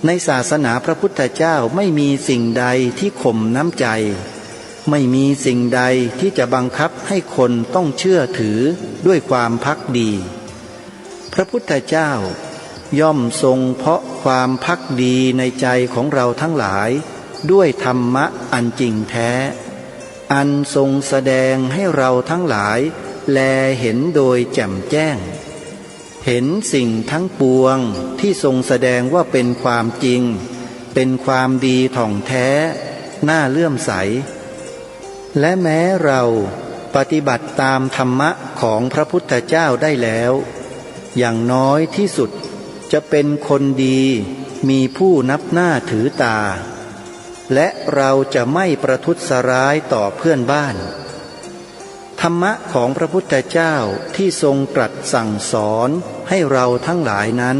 ในศาสนาพระพุทธเจ้าไม่มีสิ่งใดที่ข่มน้ำใจไม่มีสิ่งใดที่จะบังคับให้คนต้องเชื่อถือด้วยความภักดีพระพุทธเจ้าย่อมทรงเพาะความภักดีในใจของเราทั้งหลายด้วยธรรมะอันจริงแท้อันทรงแสดงให้เราทั้งหลายแลเห็นโดยแจ่มแจ้งเห็นสิ่งทั้งปวงที่ทรงแสดงว่าเป็นความจริงเป็นความดีท่องแท้น่าเลื่อมใสและแม้เราปฏิบัติตามธรรมะของพระพุทธเจ้าได้แล้วอย่างน้อยที่สุดจะเป็นคนดีมีผู้นับหน้าถือตาและเราจะไม่ประทุษร้ายต่อเพื่อนบ้านธรรมะของพระพุทธเจ้าที่ทรงตรัสสั่งสอนให้เราทั้งหลายนั้น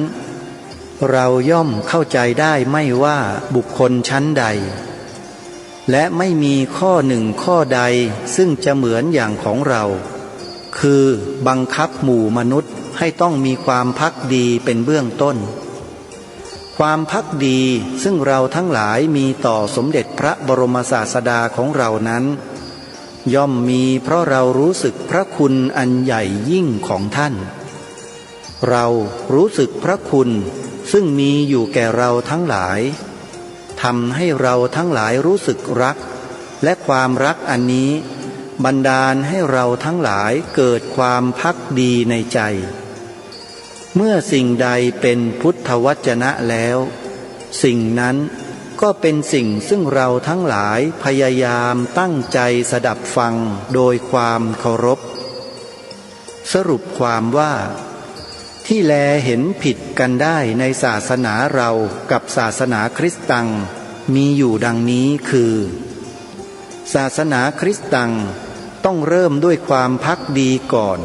เราย่อมเข้าใจได้ไม่ว่าบุคคลชั้นใดและไม่มีข้อหนึ่งข้อใดซึ่งจะเหมือนอย่างของเราคือบังคับหมู่มนุษย์ให้ต้องมีความภักดีเป็นเบื้องต้นความภักดีซึ่งเราทั้งหลายมีต่อสมเด็จพระบรมศาสดาของเรานั้นย่อมมีเพราะเรารู้สึกพระคุณอันใหญ่ยิ่งของท่านเรารู้สึกพระคุณซึ่งมีอยู่แก่เราทั้งหลายทำให้เราทั้งหลายรู้สึกรักและความรักอันนี้บันดาลให้เราทั้งหลายเกิดความภักดีในใจเมื่อสิ่งใดเป็นพุทธวจนะแล้วสิ่งนั้นก็เป็นสิ่งซึ่งเราทั้งหลายพยายามตั้งใจสดับฟังโดยความเคารพสรุปความว่าที่แลเห็นผิดกันได้ในศาสนาเรากับศาสนาคริสตังมีอยู่ดังนี้คือศาสนาคริสตังต้องเริ่มด้วยความภักดีก่อน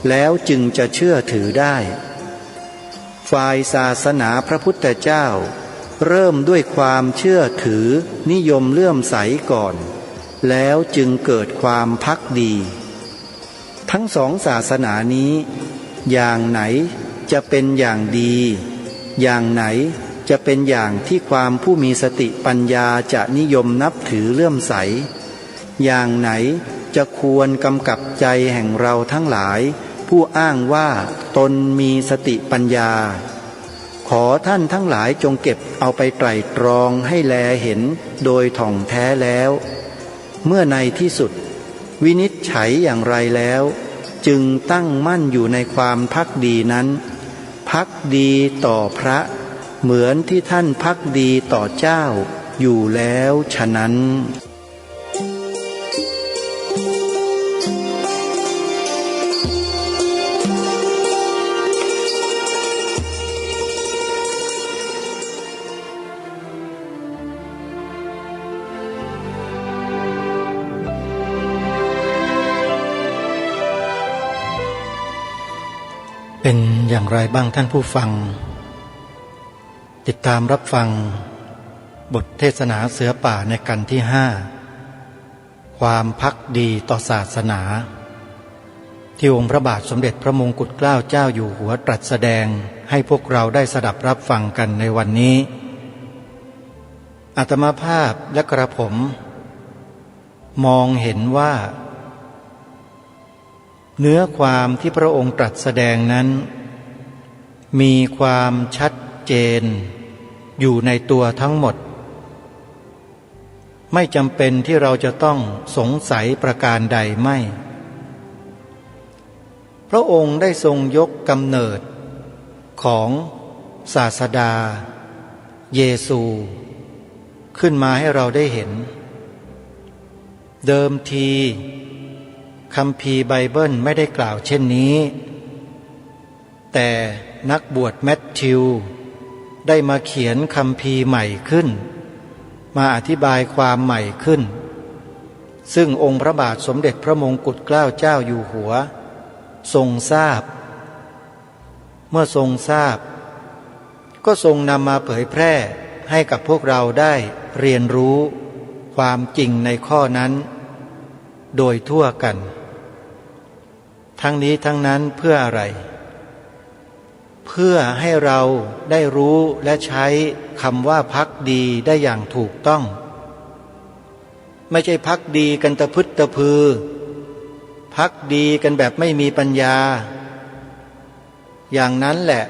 แล้วจึงจะเชื่อถือได้ฝ่ายศาสนาพระพุทธเจ้าเริ่มด้วยความเชื่อถือนิยมเลื่อมใสก่อนแล้วจึงเกิดความภักดีทั้งสองศาสนานี้อย่างไหนจะเป็นอย่างดีอย่างไหนจะเป็นอย่างที่ความผู้มีสติปัญญาจะนิยมนับถือเลื่อมใสอย่างไหนจะควรกำกับใจแห่งเราทั้งหลายผู้อ้างว่าตนมีสติปัญญาขอท่านทั้งหลายจงเก็บเอาไปไตร่ตรองให้แลเห็นโดยท่องแท้แล้วเมื่อในที่สุดวินิจฉัยอย่างไรแล้วจึงตั้งมั่นอยู่ในความภักดีนั้นภักดีต่อพระเหมือนที่ท่านภักดีต่อเจ้าอยู่แล้วฉะนั้นเป็นอย่างไรบ้างท่านผู้ฟังติดตามรับฟังบทเทศนาเสือป่าในกันที่5ความภักดีต่อศาสนาที่องค์พระบาทสมเด็จพระมงกุฎเกล้าเจ้าอยู่หัวตรัสแสดงให้พวกเราได้สดับรับฟังกันในวันนี้อาตมาภาพและกระผมมองเห็นว่าเนื้อความที่พระองค์ตรัสแสดงนั้นมีความชัดเจนอยู่ในตัวทั้งหมดไม่จำเป็นที่เราจะต้องสงสัยประการใดไม่ พระองค์ได้ทรงยกกำเนิดของศาสดาเยซูขึ้นมาให้เราได้เห็นเดิมทีคัมภีร์ไบเบิลไม่ได้กล่าวเช่นนี้แต่นักบวชแมทธิวได้มาเขียนคัมภีร์ใหม่ขึ้นมาอธิบายความใหม่ขึ้นซึ่งองค์พระบาทสมเด็จพระมงกุฎเกล้าเจ้าอยู่หัวทรงทราบเมื่อทรงทราบก็ทรงนำมาเผยแพร่ให้กับพวกเราได้เรียนรู้ความจริงในข้อนั้นโดยทั่วกันทั้งนี้ทั้งนั้นเพื่ออะไรเพื่อให้เราได้รู้และใช้คำว่าภักดีได้อย่างถูกต้องไม่ใช่ภักดีกันตะพึดตะพือภักดีกันแบบไม่มีปัญญาอย่างนั้นแหละ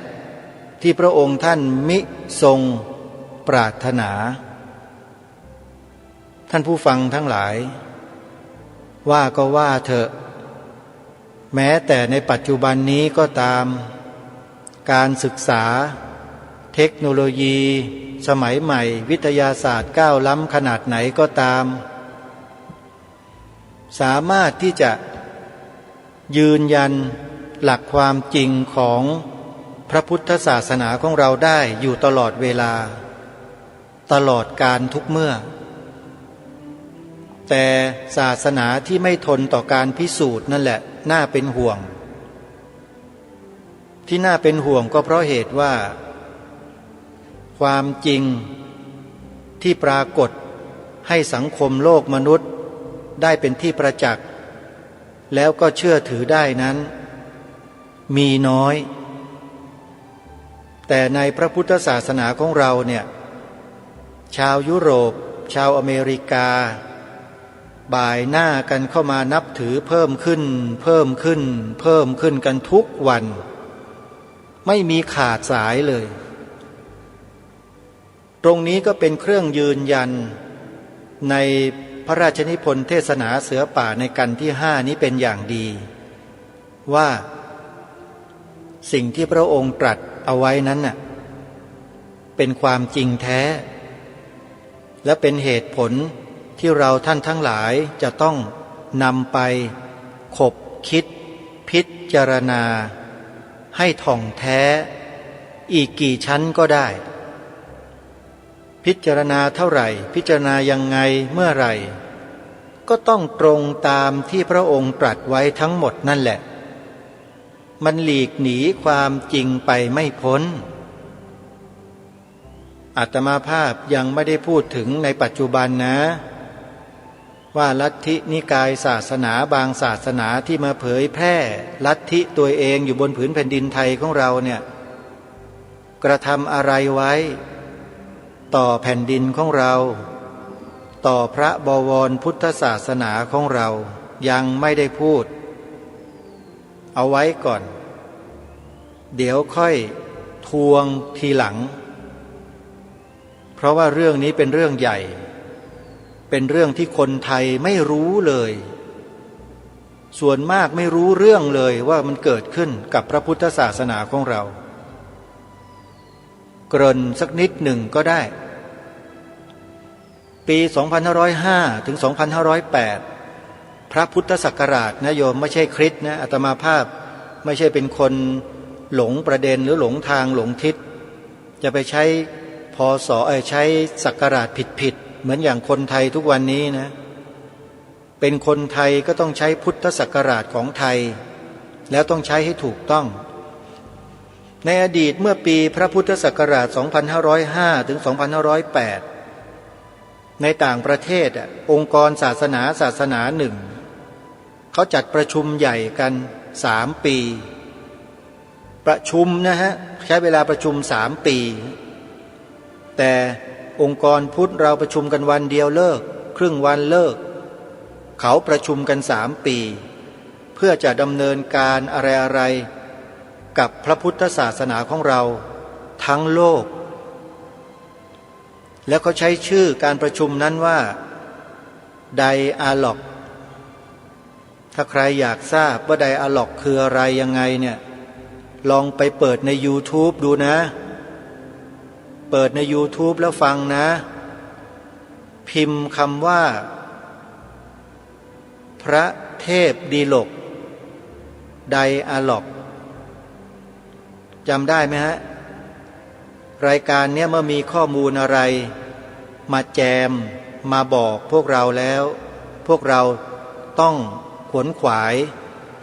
ที่พระองค์ท่านมิทรงปรารถนาท่านผู้ฟังทั้งหลายว่าก็ว่าเถอะแม้แต่ในปัจจุบันนี้ก็ตามการศึกษาเทคโนโลยีสมัยใหม่วิทยาศาสตร์ก้าวล้ำขนาดไหนก็ตามสามารถที่จะยืนยันหลักความจริงของพระพุทธศาสนาของเราได้อยู่ตลอดเวลาตลอดการทุกเมื่อแต่ศาสนาที่ไม่ทนต่อการพิสูจน์นั่นแหละน่าเป็นห่วงที่น่าเป็นห่วงก็เพราะเหตุว่าความจริงที่ปรากฏให้สังคมโลกมนุษย์ได้เป็นที่ประจักษ์แล้วก็เชื่อถือได้นั้นมีน้อยแต่ในพระพุทธศาสนาของเราเนี่ยชาวยุโรปชาวอเมริกาบ่ายหน้ากันเข้ามานับถือเพิ่มขึ้นกันทุกวันไม่มีขาดสายเลยตรงนี้ก็เป็นเครื่องยืนยันในพระราชนิพนธ์เทศนาเสือป่าในกันที่5นี้เป็นอย่างดีว่าสิ่งที่พระองค์ตรัสเอาไว้นั้นน่ะเป็นความจริงแท้และเป็นเหตุผลที่เราท่านทั้งหลายจะต้องนำไปขบคิดพิจารณาให้ท่องแท้อีกกี่ชั้นก็ได้พิจารณาเท่าไหร่พิจารณายังไงเมื่อไหร่ก็ต้องตรงตามที่พระองค์ตรัสไว้ทั้งหมดนั่นแหละมันหลีกหนีความจริงไปไม่พ้นอาตมาภาพยังไม่ได้พูดถึงในปัจจุบันนะว่าลัทธินิกายศาสนาบางศาสนาที่มาเผยแพร่ลัทธิตัวเองอยู่บนผืนแผ่นดินไทยของเราเนี่ยกระทำอะไรไว้ต่อแผ่นดินของเราต่อพระบวรพุทธศาสนาของเรายังไม่ได้พูดเอาไว้ก่อนเดี๋ยวค่อยทวงทีหลังเพราะว่าเรื่องนี้เป็นเรื่องใหญ่เป็นเรื่องที่คนไทยไม่รู้เลยส่วนมากไม่รู้เรื่องเลยว่ามันเกิดขึ้นกับพระพุทธศาสนาของเราเกริ่นสักนิดหนึ่งก็ได้ปี 2505 ถึง 2508 พระพุทธศักราชนะโยมไม่ใช่คริสต์นะอาตมาภาพไม่ใช่เป็นคนหลงประเด็นหรือหลงทางหลงทิศจะไปใช้พศใช้ศักราชผิดเหมือนอย่างคนไทยทุกวันนี้นะเป็นคนไทยก็ต้องใช้พุทธศักราชของไทยแล้วต้องใช้ให้ถูกต้องในอดีตเมื่อปีพระพุทธศักราช 2505 ถึง 2508 ในต่างประเทศองค์กรศาสนาหนึ่งเขาจัดประชุมใหญ่กัน3 ปีประชุมนะฮะใช้เวลาประชุม3 ปีแต่องค์กรพุทธเราประชุมกันวันเดียวเลิกครึ่งวันเลิกเขาประชุมกัน3 ปีเพื่อจะดำเนินการอะไรกับพระพุทธศาสนาของเราทั้งโลกแล้วเขาใช้ชื่อการประชุมนั้นว่าไดอะล็อก ถ้าใครอยากทราบว่าไดอะล็อกคืออะไรยังไงเนี่ยลองไปเปิดใน YouTube ดูนะ เปิดใน YouTube แล้วฟังนะ พิมพ์คำว่าพระเทพดีลกไดอะล็อกจำได้ไหมฮะรายการเนี้ยเมื่อมีข้อมูลอะไรมาแจมมาบอกพวกเราแล้วพวกเราต้องขวนขวาย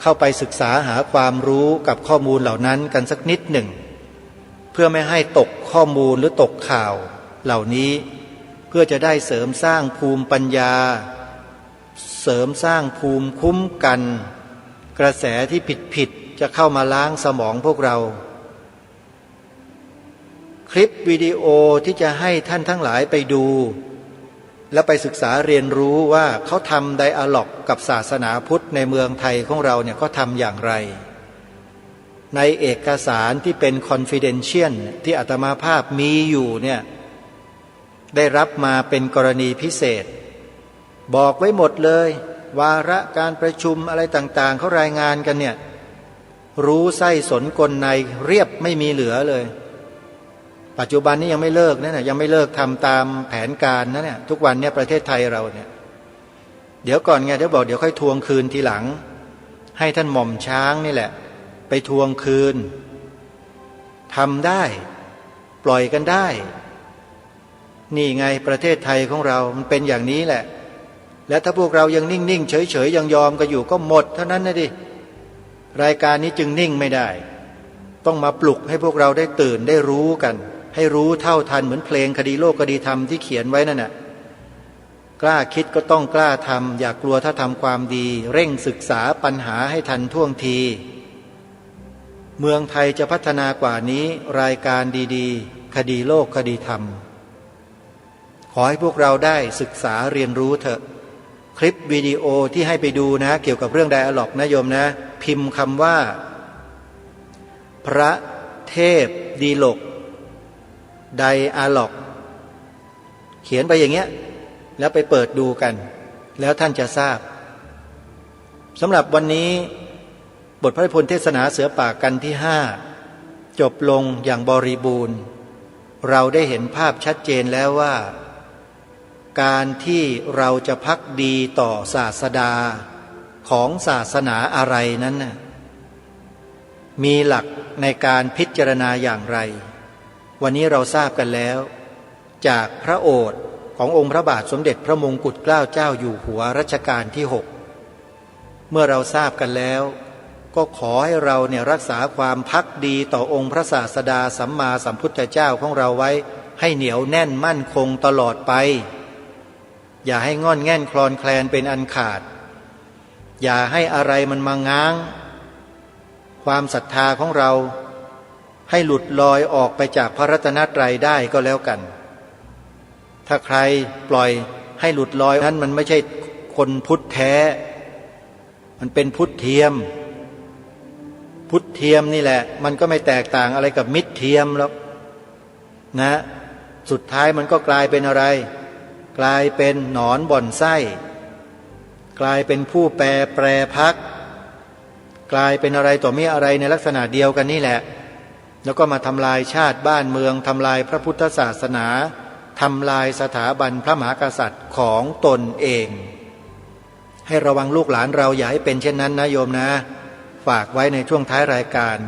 เข้าไปศึกษาหาความรู้กับข้อมูลเหล่านั้นกันสักนิดหนึ่งเพื่อไม่ให้ตกข้อมูลหรือตกข่าวเหล่านี้เพื่อจะได้เสริมสร้างภูมิปัญญาเสริมสร้างภูมิคุ้มกันกระแสที่ผิดจะเข้ามาล้างสมองพวกเราคลิปวิดีโอที่จะให้ท่านทั้งหลายไปดูและไปศึกษาเรียนรู้ว่าเขาทำไดอะล็อกกับศาสนาพุทธในเมืองไทยของเราเนี่ยเขาทำอย่างไรในเอกสารที่เป็น confidential ที่อาตมาภาพมีอยู่เนี่ยได้รับมาเป็นกรณีพิเศษบอกไว้หมดเลยวาระการประชุมอะไรต่างๆเขารายงานกันเนี่ยรู้ไส้สนกลในเรียบไม่มีเหลือเลยปัจจุบันนี้ยังไม่เลิกนะยังไม่เลิกทำตามแผนการนะเนี่ยทุกวันเนี่ยประเทศไทยเราเนี่ยเดี๋ยวก่อนไงเดี๋ยวบอกเดี๋ยวค่อยทวงคืนทีหลังให้ท่านหม่อมช้างนี่แหละไปทวงคืนทำได้ปล่อยกันได้นี่ไงประเทศไทยของเรามันเป็นอย่างนี้แหละและถ้าพวกเรายังนิ่งๆเฉยๆยังยอมก็อยู่ก็หมดเท่านั้นนะดิรายการนี้จึงนิ่งไม่ได้ต้องมาปลุกให้พวกเราได้ตื่นได้รู้กันให้รู้เท่าทันเหมือนเพลงคดีโลกคดีธรรมที่เขียนไว้นั่นน่ะกล้าคิดก็ต้องกล้าทำอย่ากลัวถ้าทำความดีเร่งศึกษาปัญหาให้ทันท่วงทีเมืองไทยจะพัฒนากว่านี้รายการดีๆคดีโลกคดีธรรมขอให้พวกเราได้ศึกษาเรียนรู้เถอะคลิปวิดีโอที่ให้ไปดูนะเกี่ยวกับเรื่องไดอะล็อกนะโยมนะพิมพ์คำว่าพระเทพดีลกไดอะล็อกเขียนไปอย่างเงี้ยแล้วไปเปิดดูกันแล้วท่านจะทราบสำหรับวันนี้บทพระพุทธเทศนาเสือป่ากันที่5จบลงอย่างบริบูรณ์เราได้เห็นภาพชัดเจนแล้วว่าการที่เราจะภักดีต่อศาสดาของศาสนาอะไรนั้นน่ะมีหลักในการพิจารณาอย่างไรวันนี้เราทราบกันแล้วจากพระโอษฐ์ขององค์พระบาทสมเด็จพระมงกุฎเกล้าเจ้าอยู่หัวรัชกาลที่6เมื่อเราทราบกันแล้วก็ขอให้เราเนี่ยรักษาความภักดีต่อองค์พระศาสดาสัมมาสัมพุทธเจ้าของเราไว้ให้เหนียวแน่นมั่นคงตลอดไปอย่าให้งอนแง่นคลอนแคลนเป็นอันขาดอย่าให้อะไรมันมาง้างความศรัทธาของเราให้หลุดลอยออกไปจากพระรัตนตรัยได้ก็แล้วกันถ้าใครปล่อยให้หลุดลอยนั้นมันไม่ใช่คนพุทธแท้มันเป็นพุทธเทียมพุทธเทียมนี่แหละมันก็ไม่แตกต่างอะไรกับมิตรเทียมหรอกนะสุดท้ายมันก็กลายเป็นอะไรกลายเป็นหนอนบ่อนไส้กลายเป็นผู้แปรพักกลายเป็นอะไรต่อมีอะไรในลักษณะเดียวกันนี่แหละแล้วก็มาทำลายชาติบ้านเมืองทำลายพระพุทธศาสนาทำลายสถาบันพระมหากษัตริย์ของตนเองให้ระวังลูกหลานเราอย่าให้เป็นเช่นนั้นนะโยมนะฝากไว้ในช่วงท้ายรายการ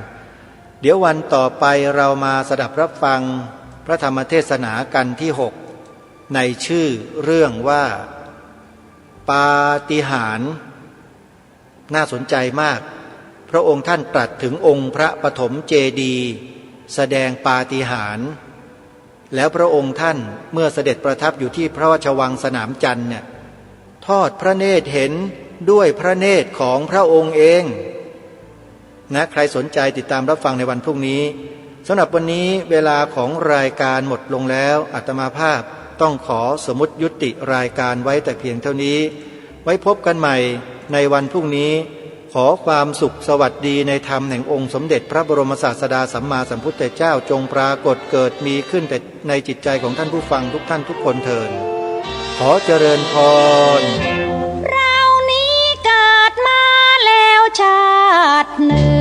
เดี๋ยววันต่อไปเรามาสดับรับฟังพระธรรมเทศนากันที่6ในชื่อเรื่องว่าปาฏิหาริย์น่าสนใจมากพระองค์ท่านตรัสถึงองค์พระปฐมเจดีย์แสดงปาฏิหาริย์แล้วพระองค์ท่านเมื่อเสด็จประทับอยู่ที่พระราชวังสนามจันทร์เนี่ยทอดพระเนตรเห็นด้วยพระเนตรของพระองค์เองนะใครสนใจติดตามรับฟังในวันพรุ่งนี้สำหรับวันนี้เวลาของรายการหมดลงแล้วอาตมาภาพต้องขอสมมุติยุติรายการไว้แต่เพียงเท่านี้ไว้พบกันใหม่ในวันพรุ่งนี้ขอความสุขสวัสดีในธรรมแห่งองค์สมเด็จพระบรมศาสดาสัมมาสัมพุทธเจ้าจงปรากฏเกิดมีขึ้นแต่ในจิตใจของท่านผู้ฟังทุกท่านทุกคนเถิดขอเจริญพรเรานี้เกิดมา ดหนึ่ง